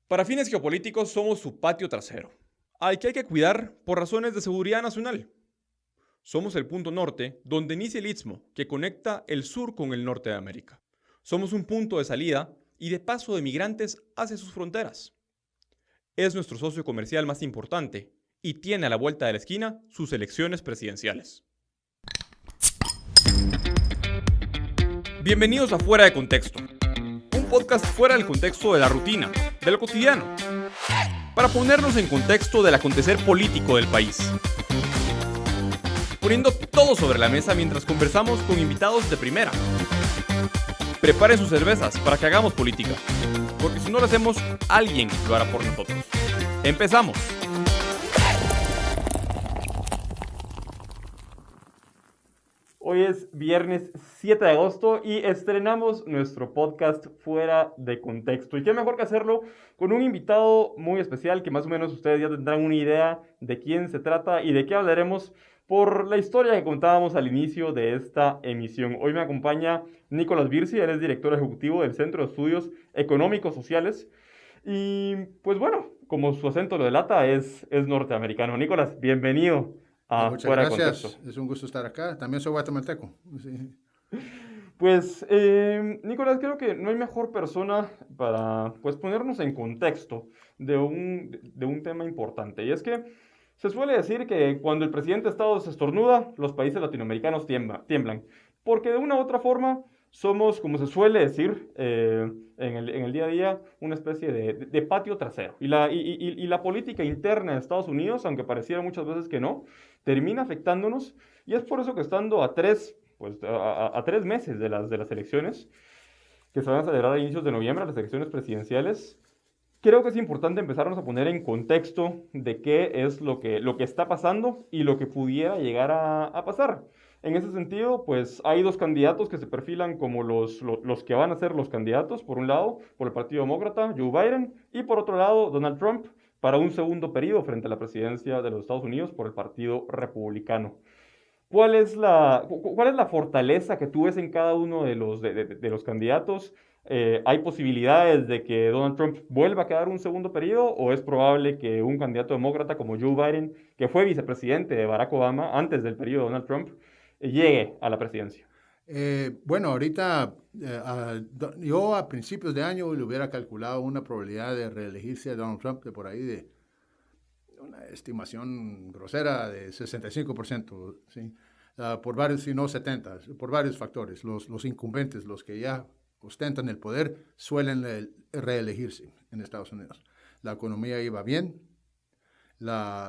Para fines geopolíticos somos su patio trasero, al que hay que cuidar por razones de seguridad nacional. Somos el punto norte donde inicia el istmo que conecta el sur con el norte de América. Somos un punto de salida y de paso de migrantes hacia sus fronteras. Es nuestro socio comercial más importante y tiene a la vuelta de la esquina sus elecciones presidenciales. Bienvenidos a Fuera de Contexto, un podcast fuera del contexto de la rutina, de lo cotidiano, para ponernos en contexto del acontecer político del país. Poniendo todo sobre la mesa mientras conversamos con invitados de primera. Preparen sus cervezas para que hagamos política, porque si no lo hacemos, alguien lo hará por nosotros. ¡Empezamos! Hoy es viernes 7 de agosto y estrenamos nuestro podcast Fuera de Contexto. Y qué mejor que hacerlo con un invitado muy especial que más o menos ustedes ya tendrán una idea de quién se trata y de qué hablaremos por la historia que contábamos al inicio de esta emisión. Hoy me acompaña Nicolás Virsi, él es director ejecutivo del Centro de Estudios Económicos Sociales. Y pues bueno, como su acento lo delata, es norteamericano. Nicolás, bienvenido a Muchas Fuera de Contexto. gracias, es un gusto estar acá. También soy guatemalteco. Sí. Pues, Nicolás, creo que no hay mejor persona para pues, ponernos en contexto de un tema importante. Y es que se suele decir que cuando el presidente de Estados estornuda, los países latinoamericanos tiemblan. Porque de una u otra forma somos, como se suele decir en el día a día, una especie de patio trasero. Y la política interna de Estados Unidos, aunque pareciera muchas veces que no, termina afectándonos. Y es por eso que estando a 3 meses de las elecciones, que se van a celebrar a inicios de noviembre, las elecciones presidenciales, creo que es importante empezarnos a poner en contexto de qué es lo que está pasando y lo que pudiera llegar a pasar. En ese sentido, pues hay dos candidatos que se perfilan como los que van a ser los candidatos, por un lado, por el Partido Demócrata, Joe Biden, y por otro lado, Donald Trump, para un segundo periodo frente a la presidencia de los Estados Unidos por el Partido Republicano. ¿Cuál es la fortaleza que tú ves en cada uno de los candidatos? ¿Hay posibilidades de que Donald Trump vuelva a quedar un segundo periodo o es probable que un candidato demócrata como Joe Biden, que fue vicepresidente de Barack Obama antes del periodo de Donald Trump, llegue a la presidencia? Bueno, ahorita yo a principios de año le hubiera calculado una probabilidad de reelegirse a Donald Trump de por ahí de una estimación grosera de 65%, ¿sí? Por varios, si no 70%, por varios factores. Los incumbentes, los que ya ostentan el poder, suelen reelegirse en Estados Unidos. La economía iba bien,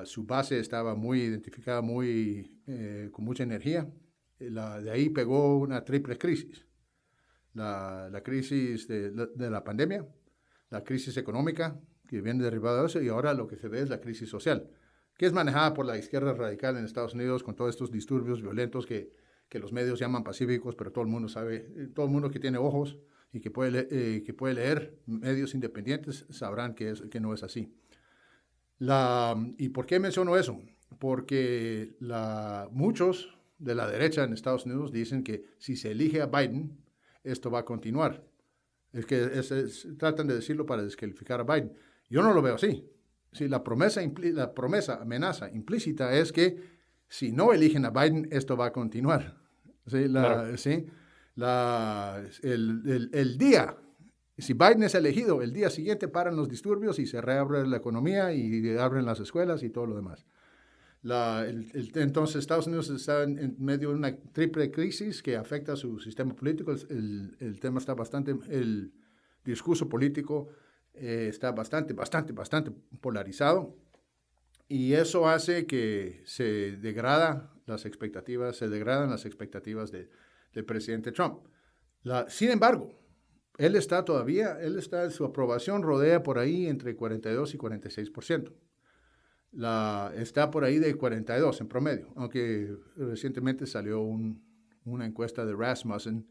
su base estaba muy identificada, con mucha energía. De ahí pegó una triple crisis. La crisis de la pandemia, la crisis económica, que viene derivada de eso, y ahora lo que se ve es la crisis social, que es manejada por la izquierda radical en Estados Unidos con todos estos disturbios violentos que los medios llaman pacíficos, pero todo el mundo sabe, todo el mundo que tiene ojos y que puede leer medios independientes sabrán que no es así. ¿Y por qué menciono eso? Porque muchos de la derecha en Estados Unidos dicen que si se elige a Biden, esto va a continuar. Es que tratan de decirlo para descalificar a Biden. Yo no lo veo así. Sí, la amenaza implícita es que si no eligen a Biden, esto va a continuar. Sí, Claro. el día, si Biden es elegido, el día siguiente paran los disturbios y se reabre la economía y abren las escuelas y todo lo demás. Entonces Estados Unidos está en medio de una triple crisis que afecta a su sistema político. El tema está el discurso político está bastante polarizado y eso hace que se degradan las expectativas del presidente Trump. Sin embargo, su aprobación rodea por ahí entre 42 y 46%. Está por ahí de 42 en promedio, aunque recientemente salió una encuesta de Rasmussen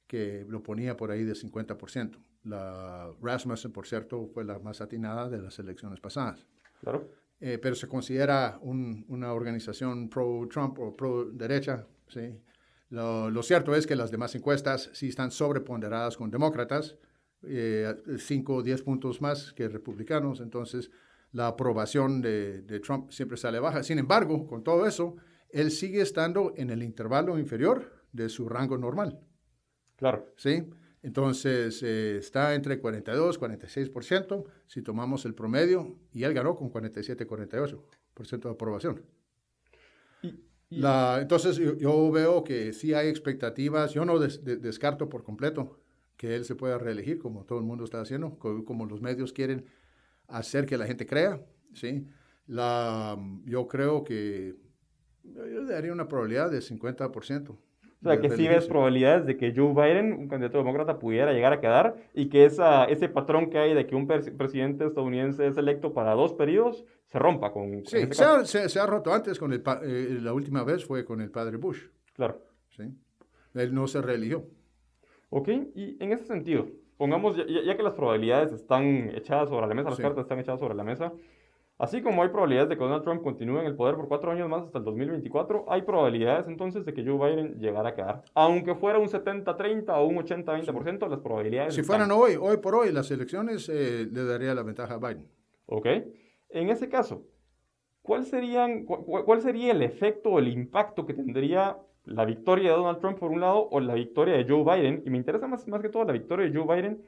que lo ponía por ahí de 50%. Rasmussen, por cierto, fue la más atinada de las elecciones pasadas. Claro. Pero se considera una organización pro-Trump o pro-derecha, ¿sí? Lo cierto es que las demás encuestas sí están sobreponderadas con demócratas, 5 o 10 puntos más que republicanos, entonces la aprobación de Trump siempre sale baja. Sin embargo, con todo eso, él sigue estando en el intervalo inferior de su rango normal. Claro. ¿Sí? Entonces, está entre 42 y 46%, si tomamos el promedio, y él ganó con 47-48% de aprobación. Entonces, yo veo que sí hay expectativas. Yo no descarto por completo que él se pueda reelegir, como todo el mundo está haciendo, como los medios quieren hacer que la gente crea. ¿Sí? Yo creo que yo daría una probabilidad de 50%. O sea, que sí ves probabilidades de que Joe Biden, un candidato demócrata, pudiera llegar a quedar y que ese patrón que hay de que un presidente estadounidense es electo para 2 periodos se rompa con Sí, ese caso. se ha roto antes, la última vez fue con el padre Bush. Claro. ¿Sí? Él no se reeligió. Ok, y en ese sentido, pongamos, ya que las probabilidades están echadas sobre la mesa, las cartas están echadas sobre la mesa, así como hay probabilidades de que Donald Trump continúe en el poder por 4 años más hasta el 2024, hay probabilidades entonces de que Joe Biden llegara a quedar. Aunque fuera un 70-30 o un 80-20%, las probabilidades Si están. fueran hoy por hoy, las elecciones le daría la ventaja a Biden. Ok, en ese caso, cuál sería el efecto o el impacto que tendría la victoria de Donald Trump por un lado o la victoria de Joe Biden? Y me interesa más que todo la victoria de Joe Biden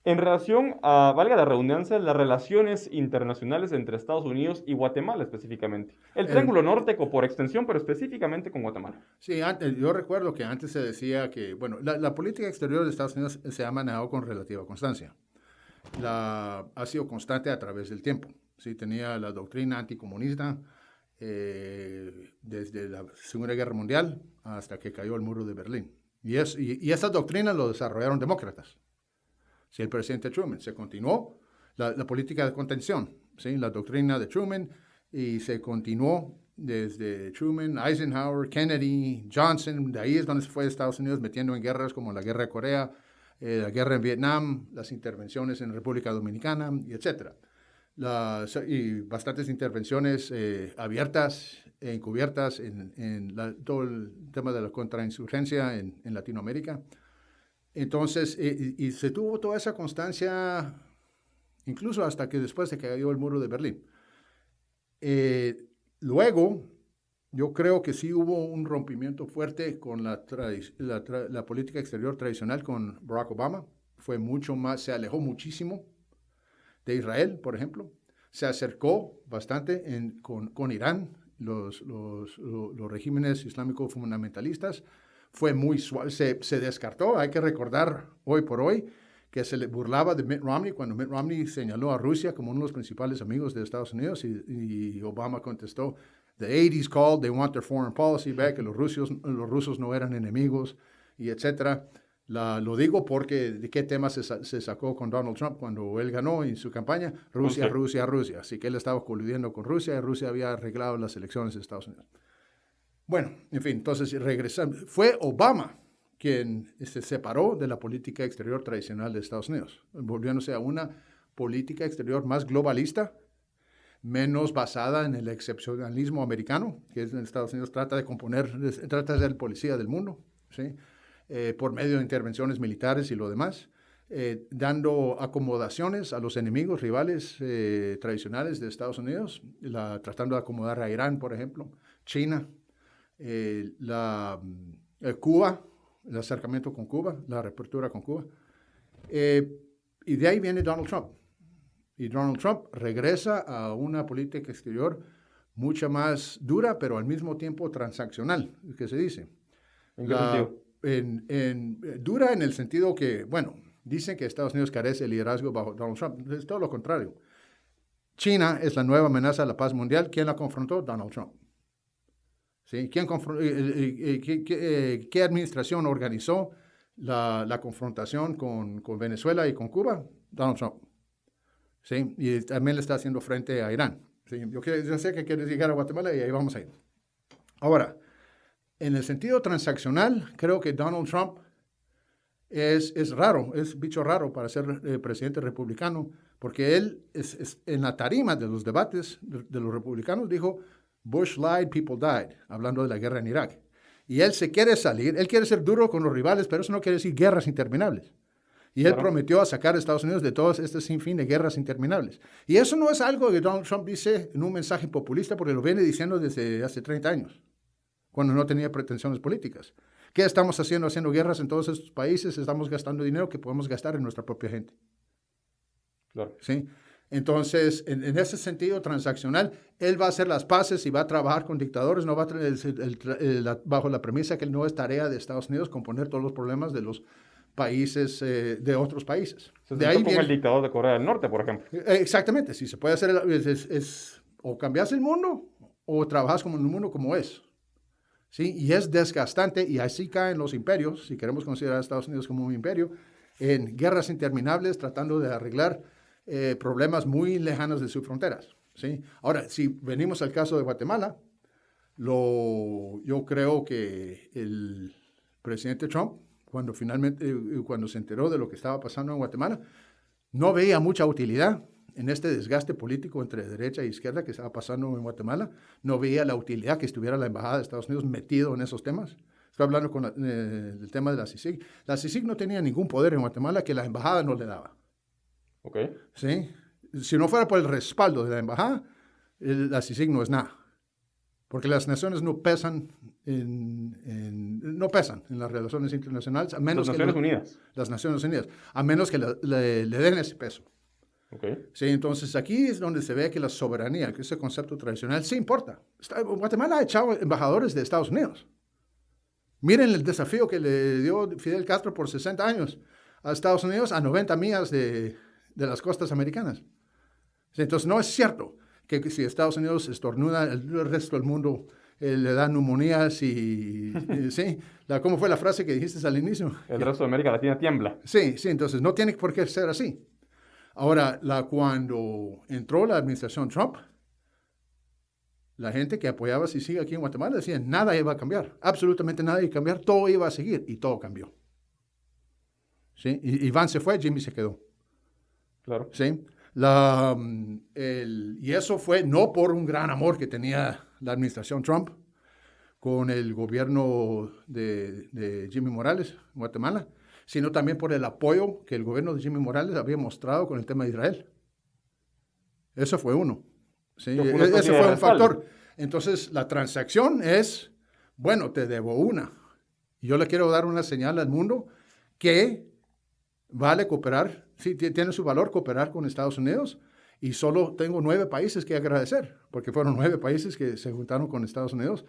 en relación a, valga la redundancia, las relaciones internacionales entre Estados Unidos y Guatemala específicamente. El Triángulo Nórdico por extensión, pero específicamente con Guatemala. Sí, yo recuerdo que antes se decía que, bueno, la política exterior de Estados Unidos se ha manejado con relativa constancia. Ha sido constante a través del tiempo. Sí, tenía la doctrina anticomunista desde la Segunda Guerra Mundial hasta que cayó el muro de Berlín. Y esa doctrina lo desarrollaron demócratas. Sí, el presidente Truman. Se continuó la política de contención, ¿sí? La doctrina de Truman, y se continuó desde Truman, Eisenhower, Kennedy, Johnson. De ahí es donde se fue a Estados Unidos metiendo en guerras como la guerra de Corea, la guerra en Vietnam, las intervenciones en República Dominicana, y etc. Y bastantes intervenciones abiertas e encubiertas en todo el tema de la contrainsurgencia en Latinoamérica. Entonces, y se tuvo toda esa constancia, incluso hasta que después de que cayó el muro de Berlín. Luego, yo creo que sí hubo un rompimiento fuerte con la política exterior tradicional con Barack Obama. Fue mucho más, se alejó muchísimo de Israel, por ejemplo. Se acercó bastante con Irán, los regímenes islámicos fundamentalistas. Fue muy suave, se descartó. Hay que recordar hoy por hoy que se le burlaba de Mitt Romney cuando Mitt Romney señaló a Rusia como uno de los principales amigos de Estados Unidos y Obama contestó, the 80s called, they want their foreign policy back, que los rusos no eran enemigos, y etcétera. Lo digo porque de qué tema se sacó con Donald Trump cuando él ganó en su campaña, Rusia. Así que él estaba coludiendo con Rusia y Rusia había arreglado las elecciones de Estados Unidos. Bueno, en fin, entonces regresando. Fue Obama quien se separó de la política exterior tradicional de Estados Unidos, volviéndose a una política exterior más globalista, menos basada en el excepcionalismo americano, que es en Estados Unidos trata de ser el policía del mundo, ¿sí? Por medio de intervenciones militares y lo demás, dando acomodaciones a los enemigos, rivales tradicionales de Estados Unidos, tratando de acomodar a Irán, por ejemplo, China, Cuba, el acercamiento con Cuba, la reapertura con Cuba. Y de ahí viene Donald Trump. Y Donald Trump regresa a una política exterior mucho más dura, pero al mismo tiempo transaccional, que se dice. ¿En qué sentido? Dura en el sentido que, bueno, dicen que Estados Unidos carece de liderazgo bajo Donald Trump. Es todo lo contrario. China es la nueva amenaza a la paz mundial. ¿Quién la confrontó? Donald Trump. ¿Sí? ¿Qué administración organizó la confrontación con Venezuela y con Cuba? Donald Trump. ¿Sí? Y también le está haciendo frente a Irán. ¿Sí? Yo sé que quieres llegar a Guatemala y ahí vamos a ir. Ahora, en el sentido transaccional, creo que Donald Trump es raro, es bicho raro para ser presidente republicano, porque él en la tarima de los debates de los republicanos dijo, Bush lied, people died, hablando de la guerra en Irak. Y él se quiere salir, él quiere ser duro con los rivales, pero eso no quiere decir guerras interminables. Y él prometió a sacar a Estados Unidos de todos este sinfín de guerras interminables. Y eso no es algo que Donald Trump dice en un mensaje populista, porque lo viene diciendo desde hace 30 años, cuando no tenía pretensiones políticas. ¿Qué estamos haciendo? Haciendo guerras en todos estos países, estamos gastando dinero que podemos gastar en nuestra propia gente. Claro. ¿Sí? Entonces, en ese sentido transaccional, él va a hacer las paces y va a trabajar con dictadores, no va a bajo la premisa que no es tarea de Estados Unidos componer todos los problemas de los países, de otros países. De ahí viene el dictador de Corea del Norte, por ejemplo. Exactamente, si se puede hacer, o cambias el mundo o trabajas como en el mundo como es. ¿Sí? Y es desgastante, y así caen los imperios, si queremos considerar a Estados Unidos como un imperio, en guerras interminables tratando de arreglar problemas muy lejanos de sus fronteras. ¿Sí? Ahora, si venimos al caso de Guatemala, yo creo que el presidente Trump, cuando se enteró de lo que estaba pasando en Guatemala, no veía mucha utilidad en este desgaste político entre derecha e izquierda que estaba pasando en Guatemala. No veía la utilidad que estuviera la Embajada de Estados Unidos metido en esos temas. Estoy hablando del tema de la CICIG. La CICIG no tenía ningún poder en Guatemala que la Embajada no le daba. Okay. ¿Sí? Si no fuera por el respaldo de la Embajada, la CICIG no es nada. Porque las naciones no pesan en las relaciones internacionales, a menos las Naciones Unidas. Las Naciones Unidas, a menos que le den ese peso. Okay. Sí, entonces aquí es donde se ve que la soberanía, que ese concepto tradicional, sí importa. Guatemala ha echado embajadores de Estados Unidos. Miren el desafío que le dio Fidel Castro por 60 años a Estados Unidos a 90 millas de las costas americanas. Sí, entonces no es cierto que si Estados Unidos estornuda, el resto del mundo le da neumonías ¿sí? ¿Cómo fue la frase que dijiste al inicio? El resto de América Latina tiembla. Sí, entonces no tiene por qué ser así. Ahora, cuando entró la administración Trump, la gente que apoyaba si sigue aquí en Guatemala decía nada iba a cambiar, absolutamente nada iba a cambiar, todo iba a seguir y todo cambió. ¿Sí? Iván se fue, Jimmy se quedó. Claro. ¿Sí? Y eso fue no por un gran amor que tenía la administración Trump con el gobierno de Jimmy Morales en Guatemala, sino también por el apoyo que el gobierno de Jimmy Morales había mostrado con el tema de Israel. Eso fue uno. ¿Sí? Ese fue un factor. Entonces, la transacción es, bueno, te debo una. Y yo le quiero dar una señal al mundo que vale cooperar, sí, tiene su valor cooperar con Estados Unidos, y solo tengo 9 países que agradecer, porque fueron 9 países que se juntaron con Estados Unidos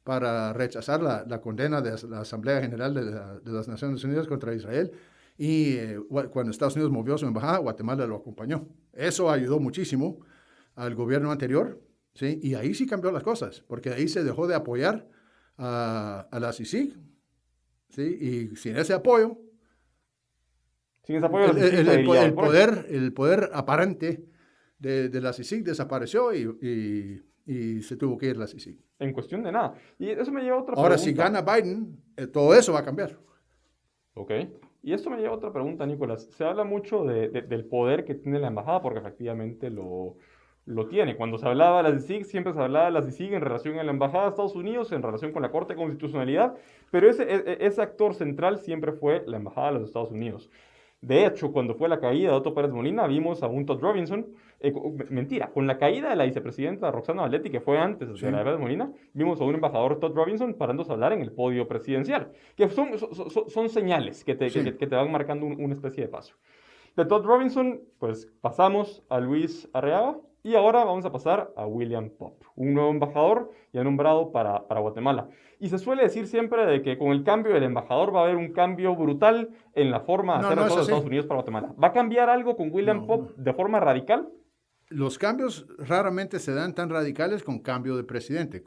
para rechazar la condena de la Asamblea General de las Naciones Unidas contra Israel, y cuando Estados Unidos movió su embajada, Guatemala lo acompañó. Eso ayudó muchísimo al gobierno anterior, ¿sí? Y ahí sí cambió las cosas, porque ahí se dejó de apoyar a la CICIG, ¿sí? Y sin ese apoyo, sin ese apoyo el poder aparente de la CICIG desapareció y se tuvo que ir la CICIG. En cuestión de nada. Y eso me lleva a otra Ahora, pregunta. si gana Biden, todo eso va a cambiar. Ok. Y esto me lleva a otra pregunta, Nicolás. Se habla mucho del poder que tiene la embajada, porque efectivamente lo tiene. Cuando se hablaba de la CICIG, siempre se hablaba de la CICIG en relación a la embajada de Estados Unidos, en relación con la Corte de Constitucionalidad, pero ese actor central siempre fue la embajada de los Estados Unidos. De hecho, cuando fue la caída de Otto Pérez Molina, vimos a un Todd Robinson, con la caída de la vicepresidenta Roxana Valletti, que fue antes de la de Pérez Molina, vimos a un embajador, Todd Robinson, parándose a hablar en el podio presidencial, que son señales que te van marcando una especie de paso. De Todd Robinson, pues pasamos a Luis Arriaga, y ahora vamos a pasar a William Popp, un nuevo embajador ya nombrado para Guatemala. Y se suele decir siempre de que con el cambio del embajador va a haber un cambio brutal en la forma de hacer las cosas de Estados Unidos para Guatemala. ¿Va a cambiar algo con William Popp de forma radical? Los cambios raramente se dan tan radicales con cambio de presidente,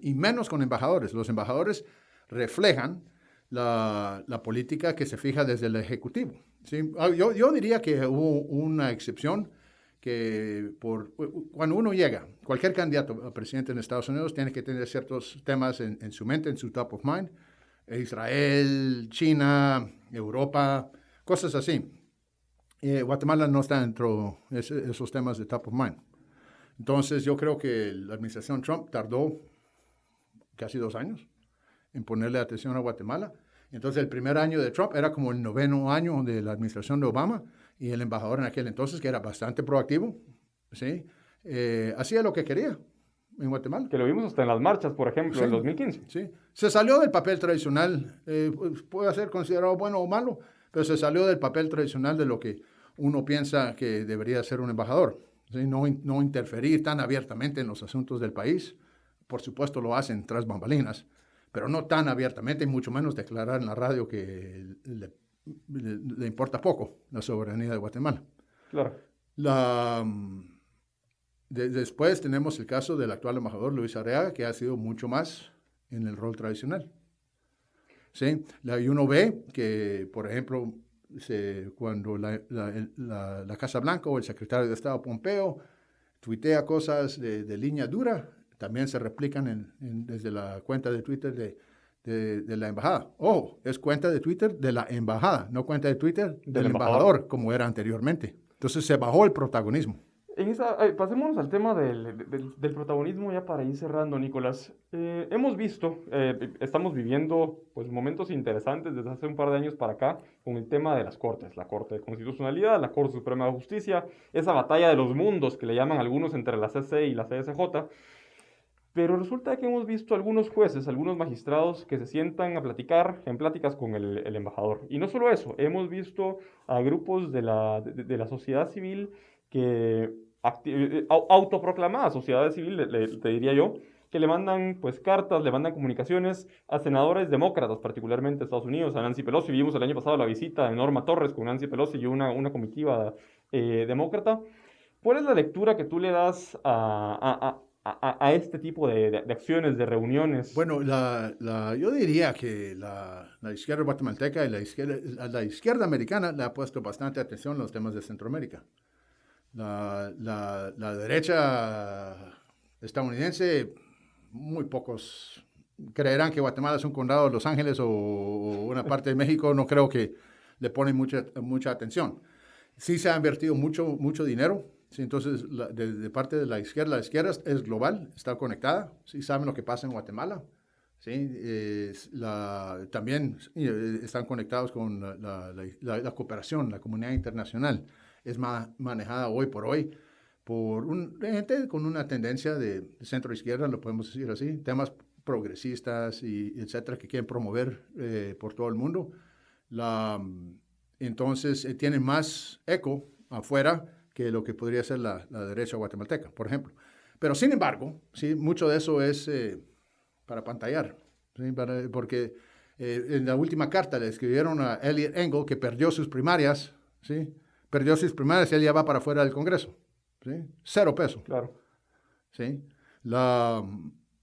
y menos con embajadores. Los embajadores reflejan la política que se fija desde el Ejecutivo. ¿Sí? Yo diría que hubo una excepción, que cuando uno llega, cualquier candidato a presidente en Estados Unidos tiene que tener ciertos temas en su mente, en su top of mind. Israel, China, Europa, cosas así. Guatemala no está dentro de esos temas de top of mind. Entonces yo creo que la administración Trump tardó casi 2 años en ponerle atención a Guatemala. Entonces, el primer año de Trump era como el 9º año de la administración de Obama, y el embajador en aquel entonces, que era bastante proactivo, ¿sí? Hacía lo que quería en Guatemala. Que lo vimos hasta en las marchas, por ejemplo, Sí, en 2015. sí. Se salió del papel tradicional, pues, puede ser considerado bueno o malo, pero se salió del papel tradicional de lo que uno piensa que debería ser un embajador. ¿Sí? No interferir tan abiertamente en los asuntos del país. Por supuesto lo hacen tras bambalinas, pero no tan abiertamente, y mucho menos declarar en la radio que le importa poco la soberanía de Guatemala. Claro. Después tenemos el caso del actual embajador Luis Arriaga, que ha sido mucho más en el rol tradicional. ¿Sí? Y uno ve que, por ejemplo, cuando la Casa Blanca o el secretario de Estado Pompeo tuitea cosas de línea dura, también se replican desde la cuenta de Twitter de la embajada. Ojo, es cuenta de Twitter de la embajada, no cuenta de Twitter del embajador, como era anteriormente. Entonces se bajó el protagonismo. Pasémonos al tema del protagonismo ya para ir cerrando, Nicolás. Hemos visto, estamos viviendo pues, momentos interesantes desde hace un par de años para acá con el tema de las cortes, la Corte de Constitucionalidad, la Corte Suprema de Justicia, esa batalla de los mundos que le llaman algunos entre la CC y la CSJ. Pero resulta que hemos visto algunos jueces, algunos magistrados que se sientan a platicar en pláticas con el embajador. Y no solo eso, hemos visto a grupos de la sociedad civil que autoproclamada sociedad civil, te diría yo, que le mandan pues cartas, le mandan comunicaciones a senadores demócratas, particularmente de Estados Unidos, a Nancy Pelosi. Vimos el año pasado la visita de Norma Torres con Nancy Pelosi y una comitiva demócrata. ¿Cuál es la lectura que tú le das a este tipo de acciones, de reuniones? Bueno, yo diría que la izquierda guatemalteca y la izquierda americana le ha puesto bastante atención a los temas de Centroamérica. La derecha estadounidense, muy pocos creerán que Guatemala es un condado de Los Ángeles o una parte de México. No creo que le ponen mucha atención. Sí se ha invertido mucho dinero. Sí, entonces, de parte de la izquierda es global, está conectada. Sí saben lo que pasa en Guatemala. Sí, también están conectados con la cooperación, la comunidad internacional. Es manejada hoy por hoy por gente con una tendencia de centro-izquierda, lo podemos decir así, temas progresistas y etcétera, que quieren promover por todo el mundo. Entonces, tienen más eco afuera que lo que podría ser la derecha guatemalteca, por ejemplo. Pero, sin embargo, sí, mucho de eso es para pantallar, ¿sí? Porque en la última carta le escribieron a Eliot Engel, que perdió sus primarias, ¿sí? Perdió sus primarias y él ya va para afuera del Congreso, ¿sí? 0 pesos. Claro. ¿Sí?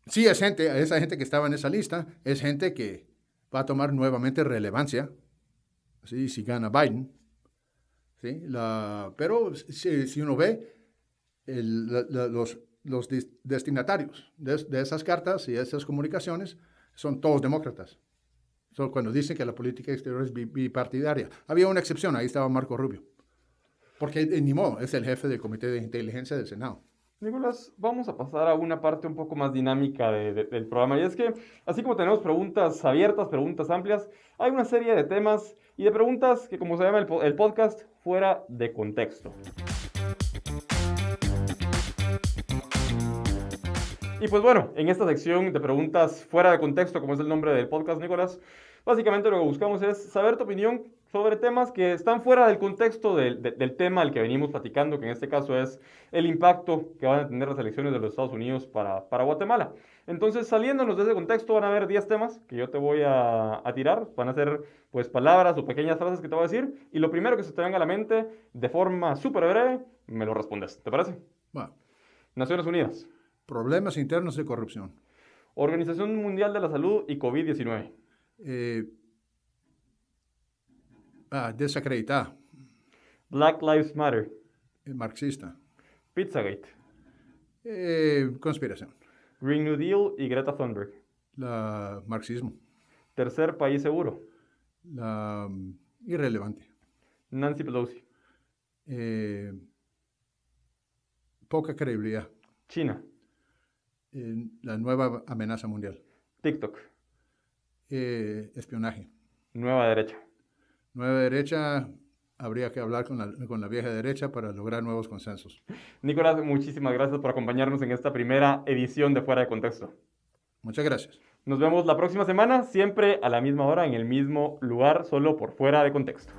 Sí, esa gente que estaba en esa lista es gente que va a tomar nuevamente relevancia, ¿sí? Si gana Biden. ¿Sí? Pero si uno ve los destinatarios de esas cartas y esas comunicaciones, son todos demócratas. Cuando dicen que la política exterior es bipartidaria. Había una excepción, ahí estaba Marco Rubio. Porque ni modo, es el jefe del Comité de Inteligencia del Senado. Nicolás, vamos a pasar a una parte un poco más dinámica del programa. Y es que, así como tenemos preguntas abiertas, preguntas amplias, hay una serie de temas y de preguntas que, como se llama el podcast, fuera de contexto. Y pues bueno, en esta sección de preguntas fuera de contexto, como es el nombre del podcast, Nicolás, básicamente lo que buscamos es saber tu opinión sobre temas que están fuera del contexto del tema al que venimos platicando, que en este caso es el impacto que van a tener las elecciones de los Estados Unidos para Guatemala. Entonces, saliéndonos de ese contexto, van a haber 10 temas que yo te voy a tirar. Van a ser, pues, palabras o pequeñas frases que te voy a decir. Y lo primero que se te venga a la mente, de forma súper breve, me lo respondes. ¿Te parece? Bueno, Naciones Unidas. Problemas internos de corrupción. Organización Mundial de la Salud y COVID-19. Desacreditada. Black Lives Matter. Marxista. Pizzagate. Conspiración. Green New Deal y Greta Thunberg. Marxismo. Tercer país seguro. Irrelevante. Nancy Pelosi. Poca credibilidad. China. La nueva amenaza mundial. TikTok. Espionaje. Nueva derecha. Nueva derecha, habría que hablar con la vieja derecha para lograr nuevos consensos. Nicolás, muchísimas gracias por acompañarnos en esta primera edición de Fuera de Contexto. Muchas gracias. Nos vemos la próxima semana, siempre a la misma hora, en el mismo lugar, solo por Fuera de Contexto.